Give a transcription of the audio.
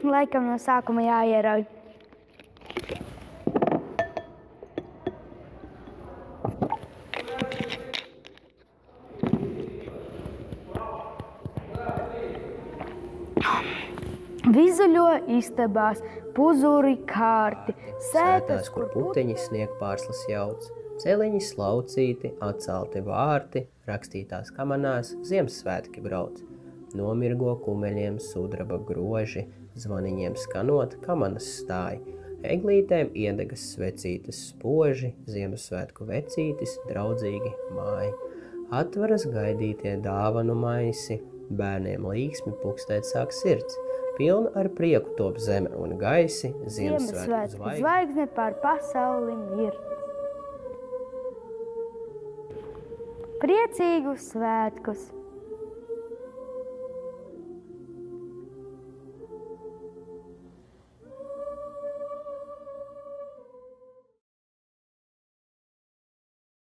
Laikam no sākuma jāierauj. Vizuļo istabās, puzuri kārti, Sētās, kur puteņi snieg pārslas jauc, celiņi slaucīti, atcelti vārti, rakstītās kamanās Ziemassvētki brauc. Nomirgo kumeļiem sudraba groži, zvaniņiem skanot kamanas stāj, eglītēm iedegas svecītes spoži, Ziemassvētku vecītis draudzīgi māj. Atveras gaidītie dāvanu maisi, bērniem līksmi pukstēt sāk sirds, pilna ar prieku top zeme un gaisi, Ziemassvētku zvaigzne pār pasauli ir. Priecīgus svētkus!